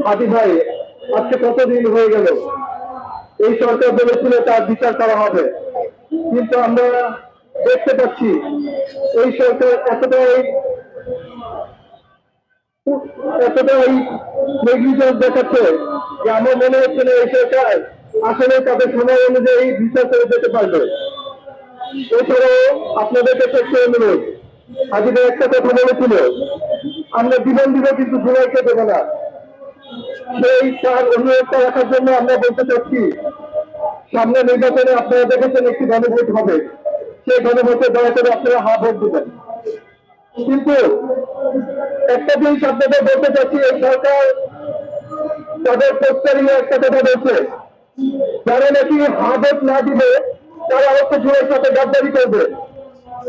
হাদি ভাই আজকে কতদিন হয়ে গেল এই সরকার বলেছিল তার বিচার করা হবে, কিন্তু আমরা দেখতে পাচ্ছি এই সরকার এতটাই নেগলিজেন্স দেখাচ্ছে যে আমার মনে হচ্ছে না এই সরকার আসলে তাদের সময় অনুযায়ী বিচার করে যেতে পারবে। এছাড়াও আপনাদের কাছে একটা অনুরোধ, হাজিরা একটা কথা বলেছিল আমরা জীবন দিব কিন্তু জুলাইকে দেবো না। সেই তার অনুরোধটা রাখার জন্য আমরা বলতে চাচ্ছি সামনে নির্বাচনে আপনারা দেখেছেন একটি গণভোট হবে, সেই গণভোটে দয়া করে আপনারা হা ভোট দেবেন। কিন্তু একটা জিনিস আপনাদের বলতে চাচ্ছি, এই সরকার তাদের পোস্টারিং একটা কথা বলছে, যারা নাকি হা ভোট না দিবে তারা হচ্ছে জুলাইয়ের সাথে গাদ্দারি করবে।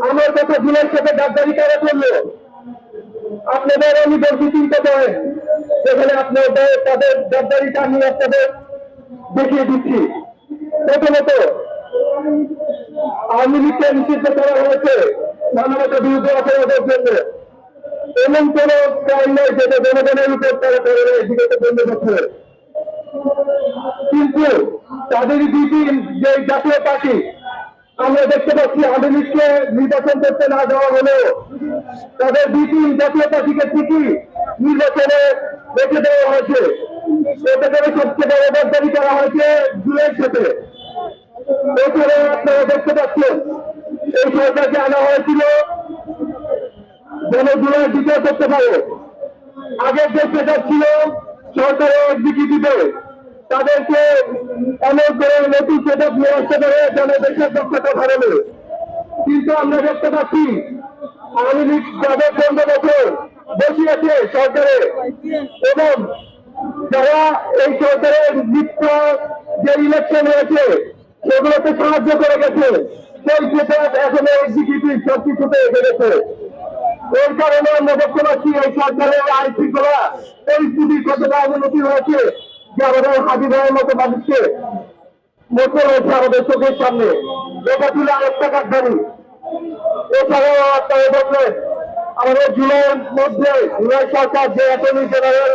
আমার কথা, জুলাইয়ের সাথে গাদ্দারি কারা করলো? আপনাদের আমি বলছি চিন্তা করেন, যেখানে আপনাদের তাদের গাদ্দারিটা আমি আপনাদের দেখিয়ে দিচ্ছি। প্রথমত আওয়ামী লীগকে নিষিদ্ধ করা হয়েছে মানবতা বিরুদ্ধে অপরাধের জন্য, এমন কোন ক্রাইম নয় যেটা জনগণের উপর তারা করে নেয় বিগত 15 বছরে। কিন্তু তাদের দুইটি যে জাতীয় পার্টি, আমরা দেখতে পাচ্ছি আওয়ামী লীগকে নির্বাচন করতে না দেওয়া হলেও তাদের দুইটি জাতীয় পার্টিকে ঠিকই নির্বাচনে রেখে দেওয়া হয়েছে। এতে করে সবচেয়ে বড় গদ্দারি করা হয়েছে জুলাইয়ের সাথে। এছাড়াও আপনারা দেখতে পাচ্ছেন এই সরকারকে আনা হয়েছিল যেন জুলাই বিচার করতে পারে। আগের যে সেটা ছিল সরকারের এক্সিকিউটিভে, তাদেরকে এমন করে নতুন সেটা নিয়ে আসতে পারে যেন দেশের দক্ষতা বাড়াবে। কিন্তু আমরা দেখতে পাচ্ছি আওয়ামী লীগ যাদের 15 বছর বসিয়েছে সরকারে এবং যারা এই সরকারের লিপ্ত যে ইলেকশন হয়েছে সেগুলোতে সাহায্য করে গেছে, সেই সেটা এখনো এক্সিকিউটিভ সবকিছুতে এসে গেছে। এর কারণে আমরা দেখতে পাচ্ছি এই সরকারের আইন শৃঙ্খলা পরিস্থিতির কতটা অবনতি হয়েছে যে আমাদের হাজি ভাইয়ের মতো মানুষকে মতো রয়েছে আমাদের চোখের সামনে। এটা ছিল আরেকটা কাঠধারি। এছাড়াও আপনারা বললেন আমাদের জুলাইয়ের মধ্যে জুলাই সরকার যে অ্যাটর্নি জেনারেল